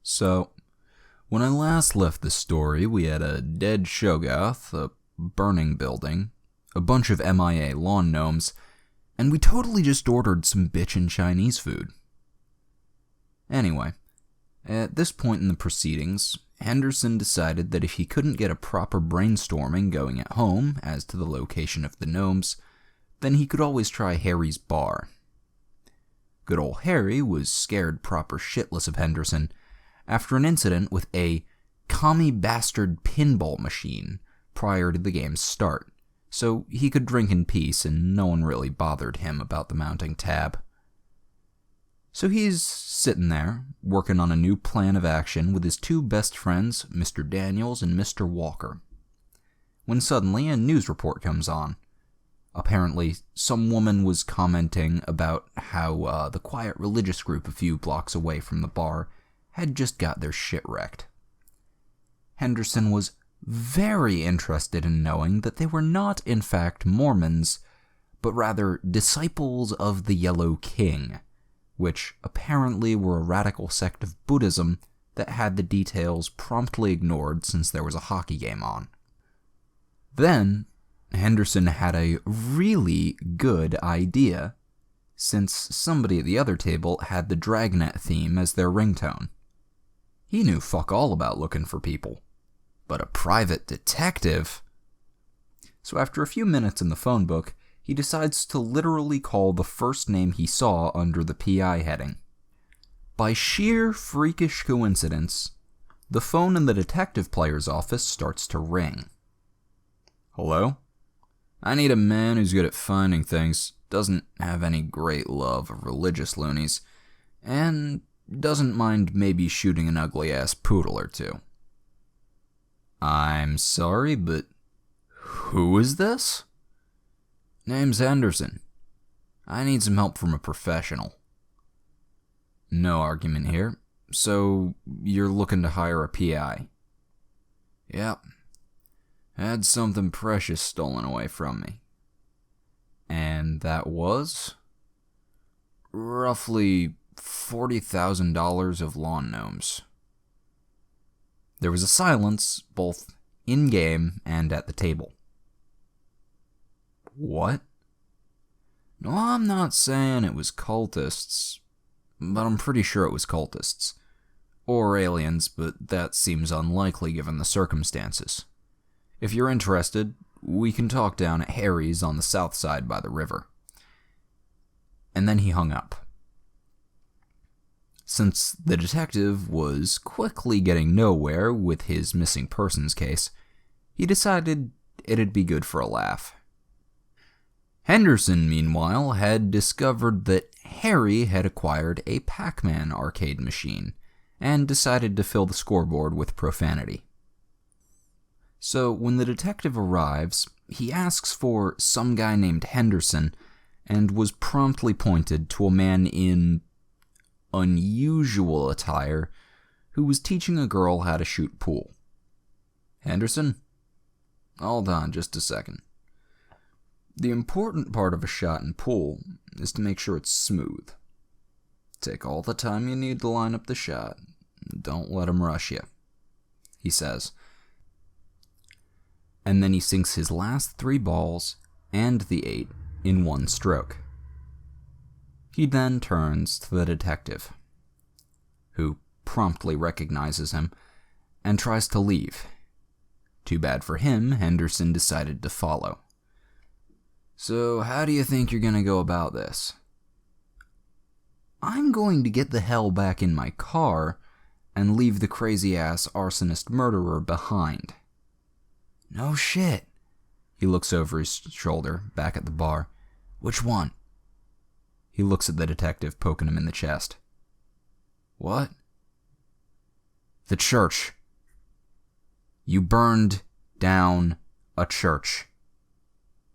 So, when I last left the story, we had a dead Shoggoth, a burning building, a bunch of MIA lawn gnomes, and we totally just ordered some bitchin' Chinese food. Anyway, at this point in the proceedings, Henderson decided that if he couldn't get a proper brainstorming going at home as to the location of the gnomes, then he could always try Harry's bar. Good old Harry was scared proper shitless of Henderson after an incident with a commie bastard pinball machine prior to the game's start, so he could drink in peace and no one really bothered him about the mounting tab. So he's sitting there, working on a new plan of action with his two best friends, Mr. Daniels and Mr. Walker, when suddenly a news report comes on. Apparently, some woman was commenting about how the quiet religious group a few blocks away from the bar had just got their shit wrecked. Henderson was very interested in knowing that they were not, in fact, Mormons, but rather disciples of the Yellow King, which apparently were a radical sect of Buddhism that had the details promptly ignored since there was a hockey game on. Then, Henderson had a really good idea, since somebody at the other table had the Dragnet theme as their ringtone. He knew fuck all about looking for people, but a private detective? So after a few minutes in the phone book, he decides to literally call the first name he saw under the PI heading. By sheer freakish coincidence, the phone in the detective player's office starts to ring. Hello? I need a man who's good at finding things, doesn't have any great love of religious loonies, and doesn't mind maybe shooting an ugly-ass poodle or two. I'm sorry, but who is this? Name's Henderson. I need some help from a professional. No argument here. So, you're looking to hire a PI? Yep. Had something precious stolen away from me. And that was? Roughly $40,000 of lawn gnomes. There was a silence, both in-game and at the table. What? No, I'm not saying it was cultists, but I'm pretty sure it was cultists. Or aliens, but that seems unlikely given the circumstances. If you're interested, we can talk down at Harry's on the south side by the river. And then he hung up. Since the detective was quickly getting nowhere with his missing persons case, he decided it'd be good for a laugh. Henderson, meanwhile, had discovered that Harry had acquired a Pac-Man arcade machine, and decided to fill the scoreboard with profanity. So when the detective arrives, he asks for some guy named Henderson, and was promptly pointed to a man in unusual attire who was teaching a girl how to shoot pool. Henderson? Hold on just a second. The important part of a shot in pool is to make sure it's smooth. Take all the time you need to line up the shot. Don't let him rush you, he says. And then he sinks his last 3 balls and the 8 in one stroke. He then turns to the detective, who promptly recognizes him and tries to leave. Too bad for him, Henderson decided to follow. So, how do you think you're going to go about this? I'm going to get the hell back in my car and leave the crazy-ass arsonist murderer behind. No shit. He looks over his shoulder, back at the bar. Which one? He looks at the detective, poking him in the chest. What? The church. You burned down a church.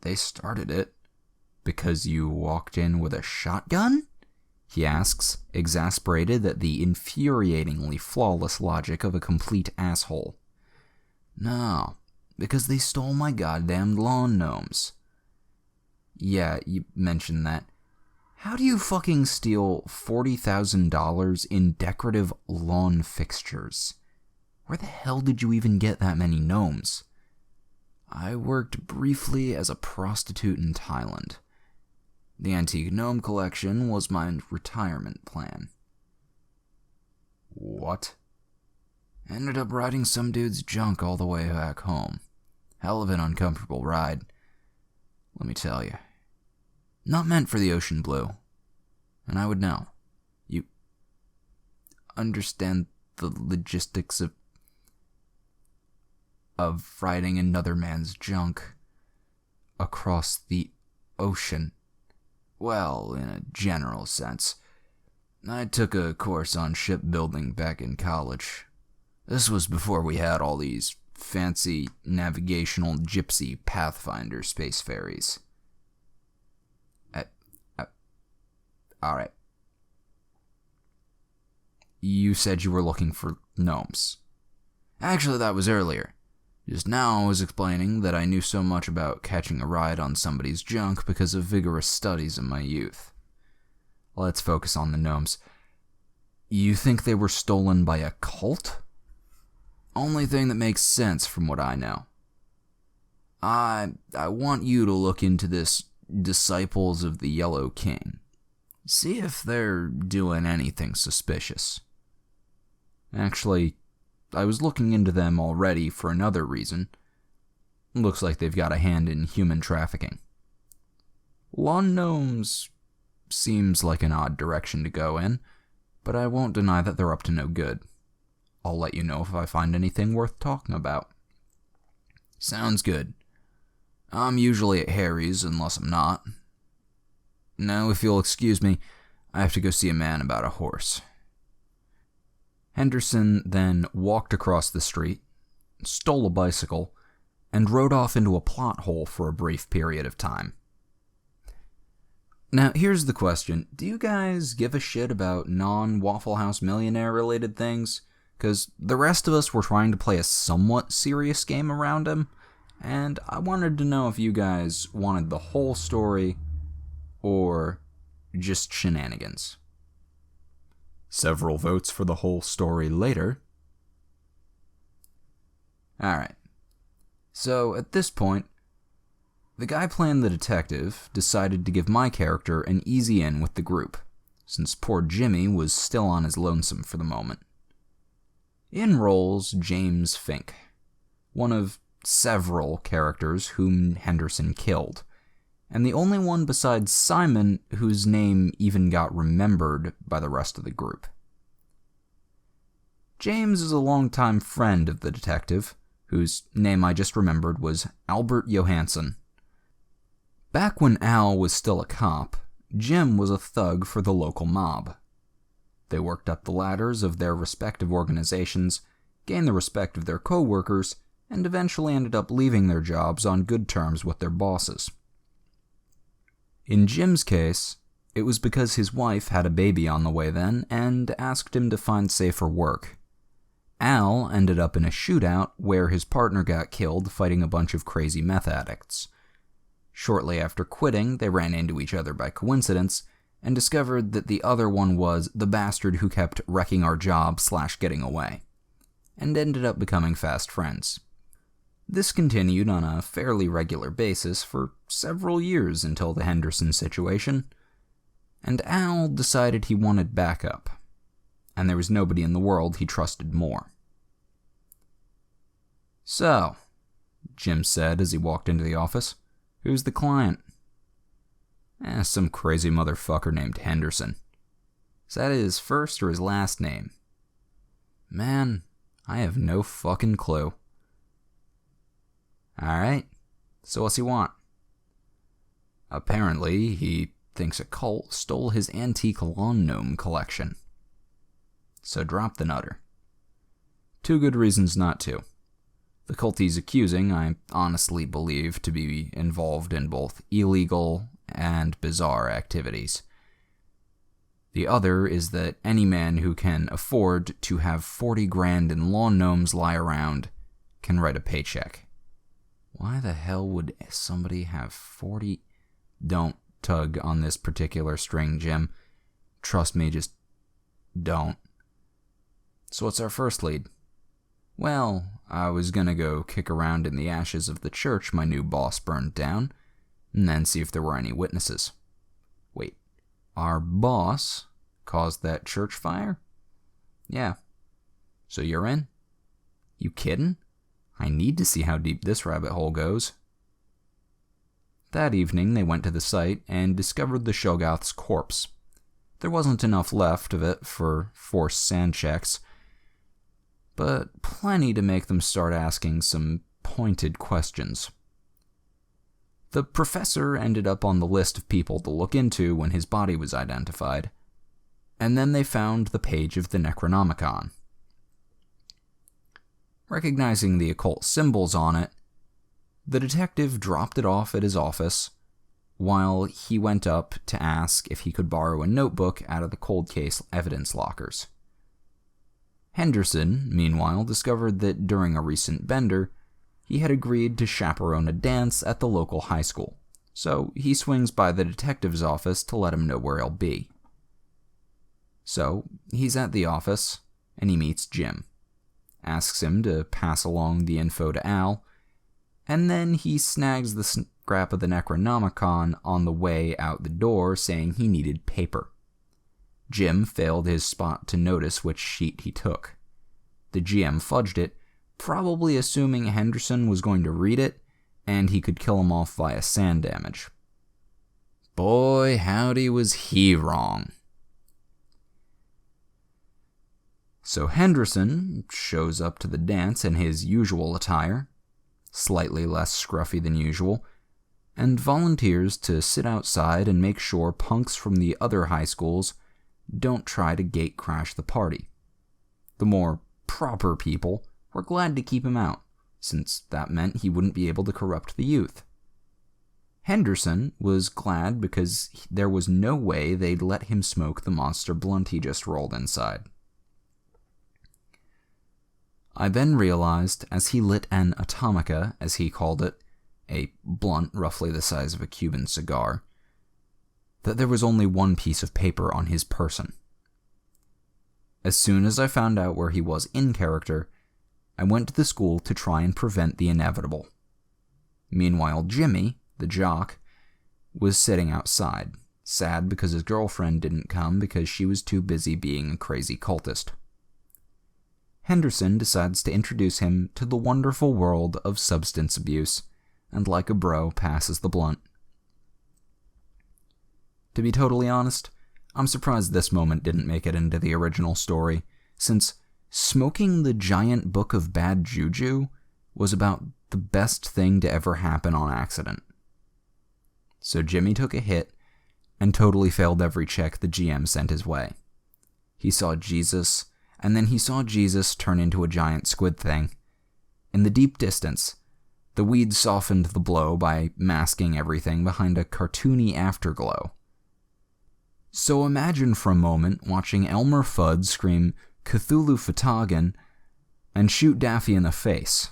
They started it because you walked in with a shotgun? He asks, exasperated at the infuriatingly flawless logic of a complete asshole. No, because they stole my goddamn lawn gnomes. Yeah, you mentioned that. How do you fucking steal $40,000 in decorative lawn fixtures? Where the hell did you even get that many gnomes? I worked briefly as a prostitute in Thailand. The antique gnome collection was my retirement plan. What? Ended up riding some dude's junk all the way back home. Hell of an uncomfortable ride. Let me tell you. Not meant for the ocean blue. And I would know. You understand the logistics of riding another man's junk across the ocean. Well, in a general sense. I took a course on shipbuilding back in college. This was before we had all these fancy navigational gypsy Pathfinder space ferries. Alright. You said you were looking for gnomes. Actually, that was earlier. Just now I was explaining that I knew so much about catching a ride on somebody's junk because of vigorous studies in my youth. Let's focus on the gnomes. You think they were stolen by a cult? Only thing that makes sense from what I know. I want you to look into this Disciples of the Yellow King. See if they're doing anything suspicious. Actually, I was looking into them already for another reason. Looks like they've got a hand in human trafficking. Lawn gnomes seems like an odd direction to go in, but I won't deny that they're up to no good. I'll let you know if I find anything worth talking about. Sounds good. I'm usually at Harry's unless I'm not. Now, if you'll excuse me, I have to go see a man about a horse. Henderson then walked across the street, stole a bicycle, and rode off into a plot hole for a brief period of time. Now, here's the question. Do you guys give a shit about non-Waffle House Millionaire related things? Because the rest of us were trying to play a somewhat serious game around him, and I wanted to know if you guys wanted the whole story or just shenanigans. Several votes for the whole story later. Alright. So, at this point, the guy playing the detective decided to give my character an easy in with the group, since poor Jimmy was still on his lonesome for the moment. In rolls James Fink, one of several characters whom Henderson killed, and the only one besides Simon whose name even got remembered by the rest of the group. James is a longtime friend of the detective, whose name I just remembered was Albert Johansson. Back when Al was still a cop, Jim was a thug for the local mob. They worked up the ladders of their respective organizations, gained the respect of their co-workers, and eventually ended up leaving their jobs on good terms with their bosses. In Jim's case, it was because his wife had a baby on the way then and asked him to find safer work. Al ended up in a shootout where his partner got killed fighting a bunch of crazy meth addicts. Shortly after quitting, they ran into each other by coincidence and discovered that the other one was the bastard who kept wrecking our job / getting away, and ended up becoming fast friends. This continued on a fairly regular basis for several years until the Henderson situation, and Al decided he wanted backup, and there was nobody in the world he trusted more. "So," Jim said as he walked into the office, "who's the client?" Some crazy motherfucker named Henderson. Is that his first or his last name? Man, I have no fucking clue. Alright, so what's he want? Apparently, he thinks a cult stole his antique lawn gnome collection. So drop the nutter. 2 good reasons not to. The cult he's accusing, I honestly believe to be involved in both illegal and bizarre activities. The other is that any man who can afford to have 40 grand in lawn gnomes lie around can write a paycheck. Why the hell would somebody have 40? Don't tug on this particular string, Jim. Trust me, just don't. So what's our first lead? Well, I was gonna go kick around in the ashes of the church my new boss burned down, and then see if there were any witnesses. Wait, our boss caused that church fire? Yeah. So you're in? You kidding? I need to see how deep this rabbit hole goes. That evening, they went to the site and discovered the Shoggoth's corpse. There wasn't enough left of it for forced sand checks, but plenty to make them start asking some pointed questions. The professor ended up on the list of people to look into when his body was identified, and then they found the page of the Necronomicon. Recognizing the occult symbols on it, the detective dropped it off at his office while he went up to ask if he could borrow a notebook out of the cold case evidence lockers. Henderson, meanwhile, discovered that during a recent bender, he had agreed to chaperone a dance at the local high school, so he swings by the detective's office to let him know where he'll be. So, he's at the office, and he meets Jim, asks him to pass along the info to Al, and then he snags the scrap of the Necronomicon on the way out the door, saying he needed paper. Jim failed his spot to notice which sheet he took. The GM fudged it, probably assuming Henderson was going to read it, and he could kill him off via sand damage. Boy, howdy was he wrong. So Henderson shows up to the dance in his usual attire, slightly less scruffy than usual, and volunteers to sit outside and make sure punks from the other high schools don't try to gate crash the party. The more proper people were glad to keep him out, since that meant he wouldn't be able to corrupt the youth. Henderson was glad because there was no way they'd let him smoke the monster blunt he just rolled inside. I then realized, as he lit an atomica, as he called it, a blunt roughly the size of a Cuban cigar, that there was only one piece of paper on his person. As soon as I found out where he was in character, I went to the school to try and prevent the inevitable. Meanwhile, Jimmy, the jock, was sitting outside, sad because his girlfriend didn't come because she was too busy being a crazy cultist. Henderson decides to introduce him to the wonderful world of substance abuse, and like a bro, passes the blunt. To be totally honest, I'm surprised this moment didn't make it into the original story, since smoking the giant book of bad juju was about the best thing to ever happen on accident. So Jimmy took a hit and totally failed every check the GM sent his way. He saw Jesus, and then he saw Jesus turn into a giant squid thing. In the deep distance, the weed softened the blow by masking everything behind a cartoony afterglow. So imagine for a moment watching Elmer Fudd scream Cthulhu Fhtagn and shoot Daffy in the face,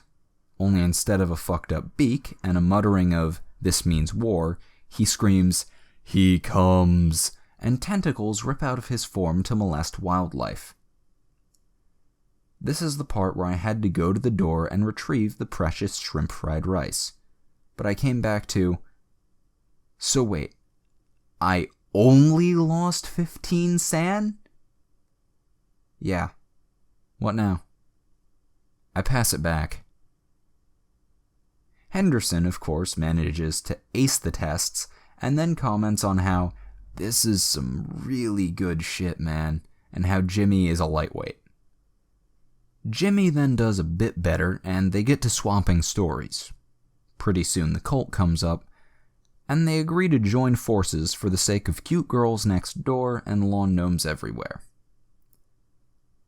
only instead of a fucked up beak and a muttering of "this means war," he screams "he comes," and tentacles rip out of his form to molest wildlife. This is the part where I had to go to the door and retrieve the precious shrimp fried rice. But I came back to, so wait, I only lost 15 sand? Yeah. What now? I pass it back. Henderson, of course, manages to ace the tests and then comments on how this is some really good shit, man, and how Jimmy is a lightweight. Jimmy then does a bit better, and they get to swapping stories. Pretty soon the cult comes up, and they agree to join forces for the sake of cute girls next door and lawn gnomes everywhere.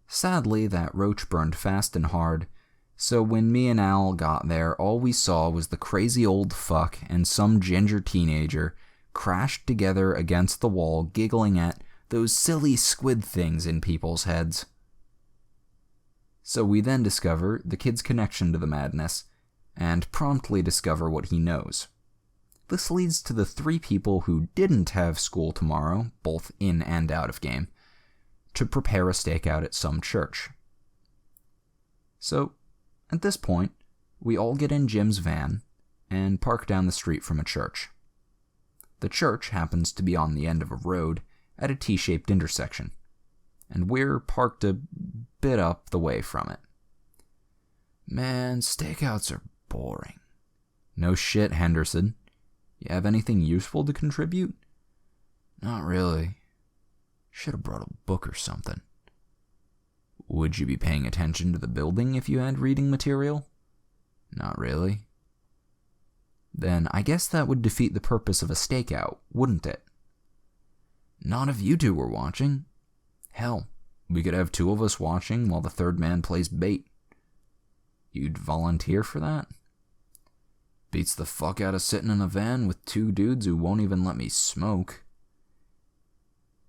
Sadly, that roach burned fast and hard, so when me and Al got there, all we saw was the crazy old fuck and some ginger teenager crashed together against the wall giggling at those silly squid things in people's heads. So we then discover the kid's connection to the madness, and promptly discover what he knows. this leads to the 3 people who didn't have school tomorrow, both in and out of game, to prepare a stakeout at some church. So, at this point, we all get in Jim's van and park down the street from a church. The church happens to be on the end of a road at a T-shaped intersection, and we're parked a bit up the way from it. Man, stakeouts are boring. No shit, Henderson. You have anything useful to contribute? Not really. Should have brought a book or something. Would you be paying attention to the building if you had reading material? Not really. Then I guess that would defeat the purpose of a stakeout, wouldn't it? Not if you 2 were watching. Hell, we could have 2 of us watching while the 3rd man plays bait. You'd volunteer for that? Beats the fuck out of sitting in a van with 2 dudes who won't even let me smoke.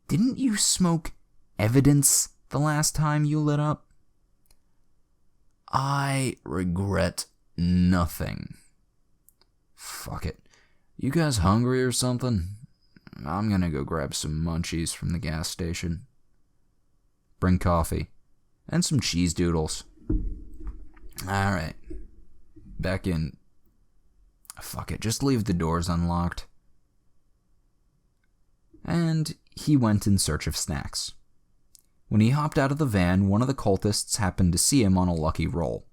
Didn't you smoke evidence the last time you lit up? I regret nothing. Fuck it. You guys hungry or something? I'm gonna go grab some munchies from the gas station. Bring coffee. And some cheese doodles. Alright. Back in. Fuck it, just leave the doors unlocked. And he went in search of snacks. When he hopped out of the van, one of the cultists happened to see him on a lucky roll.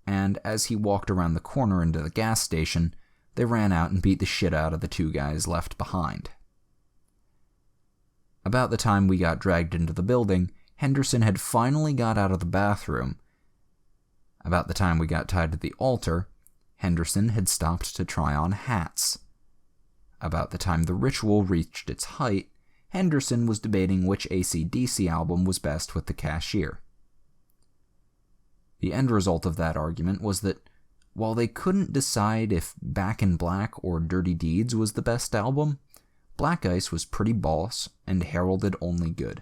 And as he walked around the corner into the gas station, they ran out and beat the shit out of the 2 guys left behind. About the time we got dragged into the building, Henderson had finally got out of the bathroom. About the time we got tied to the altar, Henderson had stopped to try on hats. About the time the ritual reached its height, Henderson was debating which AC/DC album was best with the cashier. The end result of that argument was that, while they couldn't decide if Back in Black or Dirty Deeds was the best album, Black Ice was pretty boss and heralded only good.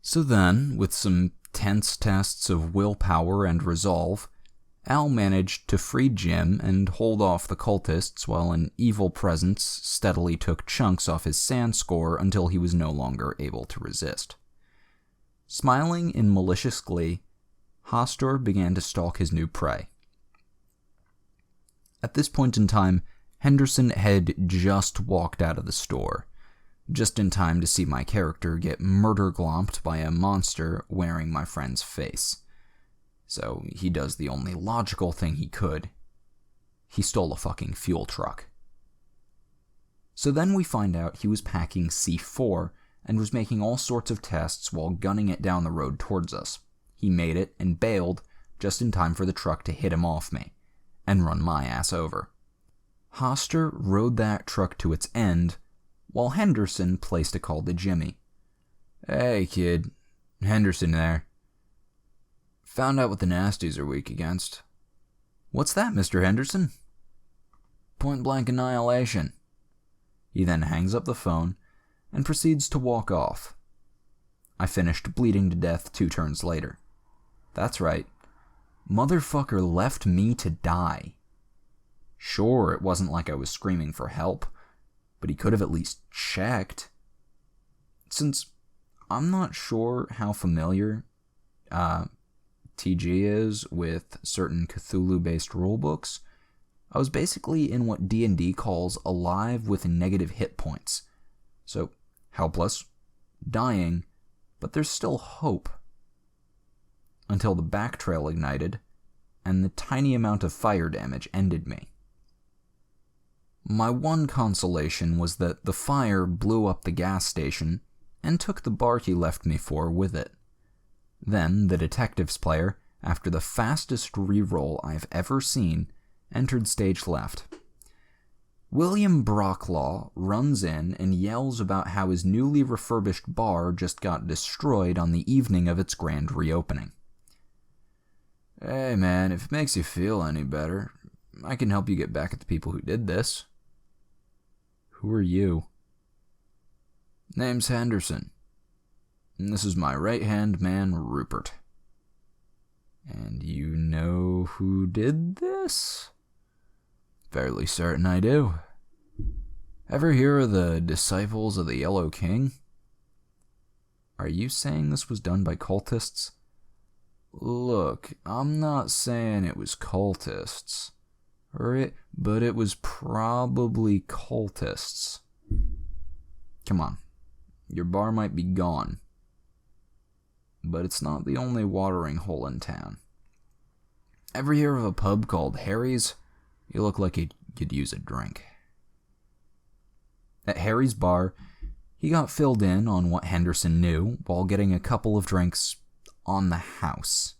So then, with some tense tests of willpower and resolve, Al managed to free Jim and hold off the cultists while an evil presence steadily took chunks off his sand score until he was no longer able to resist. Smiling in malicious glee, Hostor began to stalk his new prey. At this point in time, Henderson had just walked out of the store, just in time to see my character get murder-glomped by a monster wearing my friend's face. So he does the only logical thing he could. He stole a fucking fuel truck. So then we find out he was packing C4 and was making all sorts of tests while gunning it down the road towards us. He made it and bailed just in time for the truck to hit him off me and run my ass over. Hoster rode that truck to its end while Henderson placed a call to Jimmy. Hey kid, Henderson there. Found out what the nasties are weak against. What's that, Mr. Henderson? Point blank annihilation. He then hangs up the phone and proceeds to walk off. I finished bleeding to death 2 turns later. That's right. Motherfucker left me to die. Sure, it wasn't like I was screaming for help, but he could have at least checked. Since I'm not sure how familiar TG is with certain Cthulhu-based rulebooks, I was basically in what D&D calls alive with negative hit points. So, helpless, dying, but there's still hope. Until the back trail ignited, and the tiny amount of fire damage ended me. My one consolation was that the fire blew up the gas station and took the bar he left me for with it. Then, the detectives player, after the fastest reroll I've ever seen, entered stage left. William Brocklaw runs in and yells about how his newly refurbished bar just got destroyed on the evening of its grand reopening. Hey man, if it makes you feel any better, I can help you get back at the people who did this. Who are you? Name's Henderson. And this is my right-hand man, Rupert. And you know who did this? Fairly certain I do. Ever hear of the Disciples of the Yellow King? Are you saying this was done by cultists? Look, I'm not saying it was cultists, but it was probably cultists. Come on, your bar might be gone, but it's not the only watering hole in town. Ever hear of a pub called Harry's? You look like you could use a drink. At Harry's bar, he got filled in on what Henderson knew while getting a couple of drinks on the house.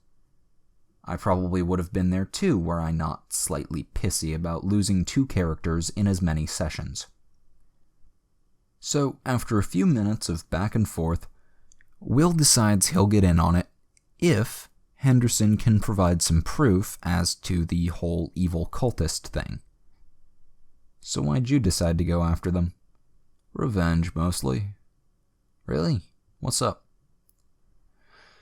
I probably would have been there too were I not slightly pissy about losing 2 characters in as many sessions. So, after a few minutes of back and forth, Will decides he'll get in on it if Henderson can provide some proof as to the whole evil cultist thing. So why'd you decide to go after them? Revenge, mostly. Really? What's up?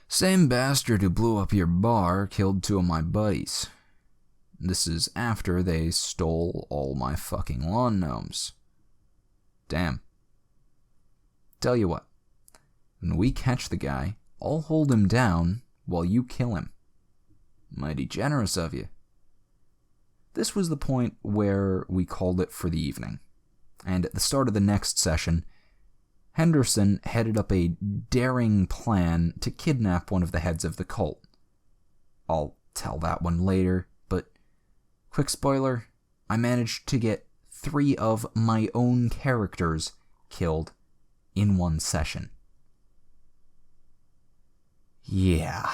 Same bastard who blew up your bar killed 2 of my buddies. This is after they stole all my fucking lawn gnomes. Damn. Tell you what. When we catch the guy, I'll hold him down while you kill him. Mighty generous of you. This was the point where we called it for the evening, and at the start of the next session, Henderson headed up a daring plan to kidnap one of the heads of the cult. I'll tell that one later, but quick spoiler, I managed to get 3 of my own characters killed in one session. Yeah.